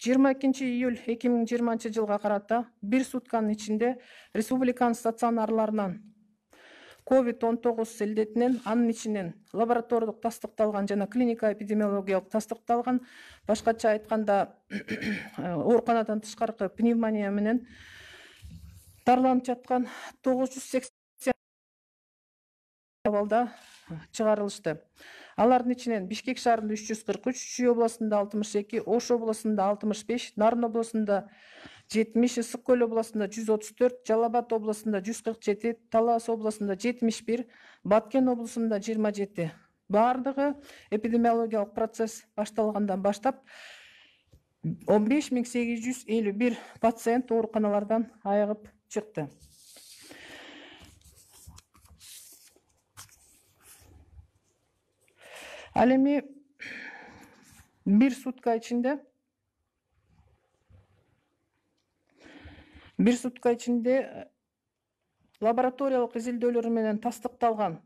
22 июль 2020 жылга карата бир сутканын ичинде республиканын стационарларынан COVID-19 илдетинен, анын ичинен лабораториялык тастыкталган жана клиника эпидемиологиялык тастыкталган, башкача айтканда ооруканадан тышкаркы пневмония менен дарыланып жаткан 980 абалда чыгарылышты. Алардын ичинен Бишкек шаарында 343, Чүй областында 62, Ош областында 65, Нарын областында 70, Ысык Көл областында 134, Жалал Абад областында 147, Талас областында 71, Баткен областында 27. Бардыгы эпидемиологиялык процесс башталгандан баштап 15.851 пациент ооруканалардан айыгып чыкты. Ал эми бир сутка ичинде лабораториялык изилдөөлөр менен тастыкталган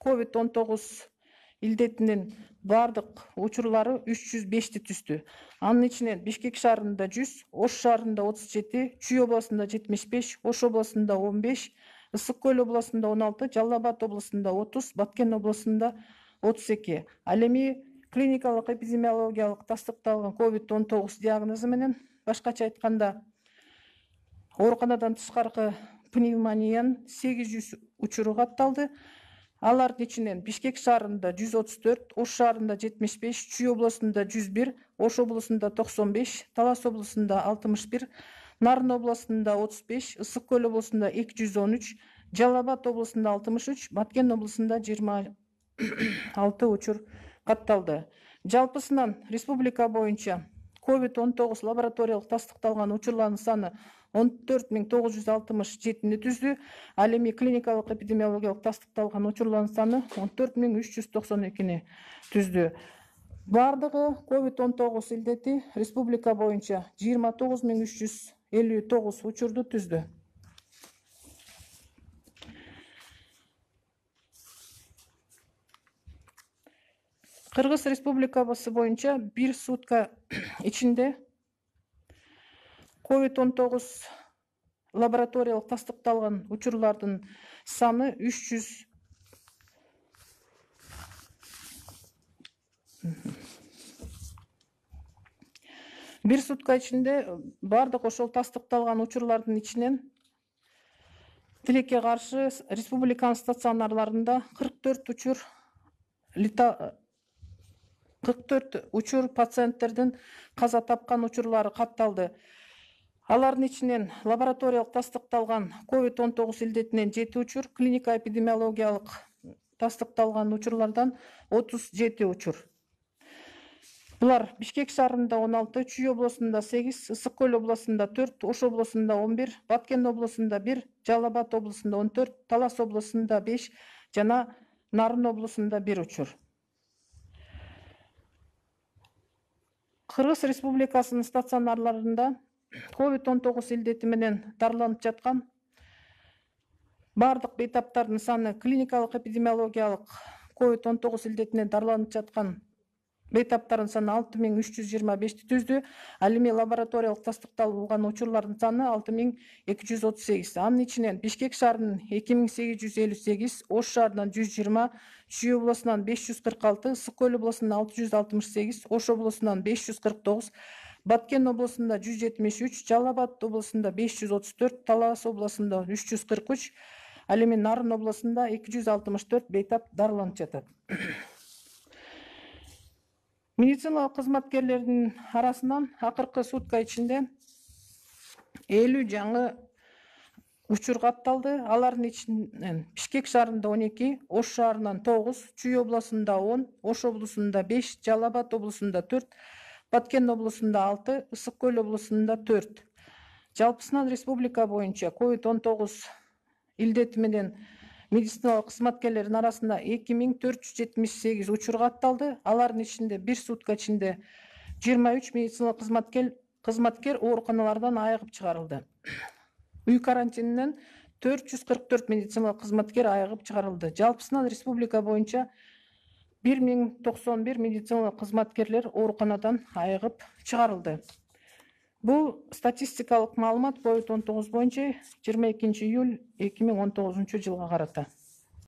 COVID-19 илдетинин бардык учурлары 305 түздү. Анын ичинен Бишкек шаарында 100, Ош шаарында 37, Чүй областында 75, Ош областында 15, Ысык Көл областында 16, Жалал Абад областында 30, Баткен областында 32. Ал эми клиникалык эпидемиологиялык тастыкталган COVID-19 диагнозу менен, башкача айтканда, ооруканадан тышкаркы пневмониянын 800 учуру катталды. Алардын ичинен Бишкек шаарында 134, Ош шаарында 75, Чүй областында 101, Ош областында 95, Талас областында 61, Нарын областында 35, Ысык Көл областында 213, Жалал Абад областында 63, Баткен областында 26 учур катталды. Жалпысынан республика боюнча COVID-19 лабораториялык тастыкталган учурлардын саны 14.967 түздү. Ал эми клиникалык эпидемиологиялык тастыкталган учурлардын саны 14.392 түздү. Бардыгы COVID-19 илдети республика боюнча 29.359 учурду түздү. Кыргыз Республикасы боюнча бир сутка ичинде COVID-19 лабораториялык тастыкталган учурлардын саны 300. Бир сутка ичинде бардык ошол тастыкталган учурлардын ичинен тилекке каршы республиканын стационарларында 44 учур пациенттердин каза тапкан учурлары катталды. Алардын ичинен лабораториялык тастыкталган COVID-19 илдетинен 7 учур, клиника эпидемиологиялык тастыкталган учурлардан 37 учур. Булар Бишкек шаарында 16, Чүй областында 8, Ысык Көл областында 4, Ош областында 11, Баткен областында 1, Жалал Абад областында 14, Талас областында 5 жана Нарын областында 1 учур. Кыргыз Республикасынын стационарларында COVID-19 илдети менен дарыланып жаткан бардык бейтаптардын саны, клиникалык эпидемиологиялык COVID-19 илдетинен дарыланып жаткан бейтаптардын саны 6325 түздү. Ал эми лабораториялык тастыкталган учурлардын саны 6238. Анын ичинен Бишкек шаарынын 2858, Ош шаарынан 120, Чүй областынан 546, Ысык Көл областынан 668, Ош областынан 549, Баткен областында 173, Жалал Абад областында 534, Талас областында 343, ал эми Нарын областында 264 бейтап дарыланып жатат. Медициналык кызматкерлердин арасынан акыркы сутка ичинде 50 жаңы учур катталды. Алардын ичинен Бишкек шаарында 12, Ош шаарынан 9, Чүй областында 10, Ош областында 5, Жалал Абад областында 4, Баткен областында 6, Ысык Көл областында 4. Жалпысынан республика боюнча COVID-19 илдети менен медициналык кызматкерлердин арасында 2478 учур катталды. Алардын ичинде бир сутка ичинде 23 медициналык кызматкер ооруканалардан айыгып чыгарылды. Үй карантининен 444 медициналык кызматкер айыгып чыгарылды. Жалпысынан республика боюнча 1091 медициналык кызматкерлер ооруканадан айыгып чыгарылды. Бул статистикалык маалымат COVID-19 боюнча 22 июль 2019 жылга карата.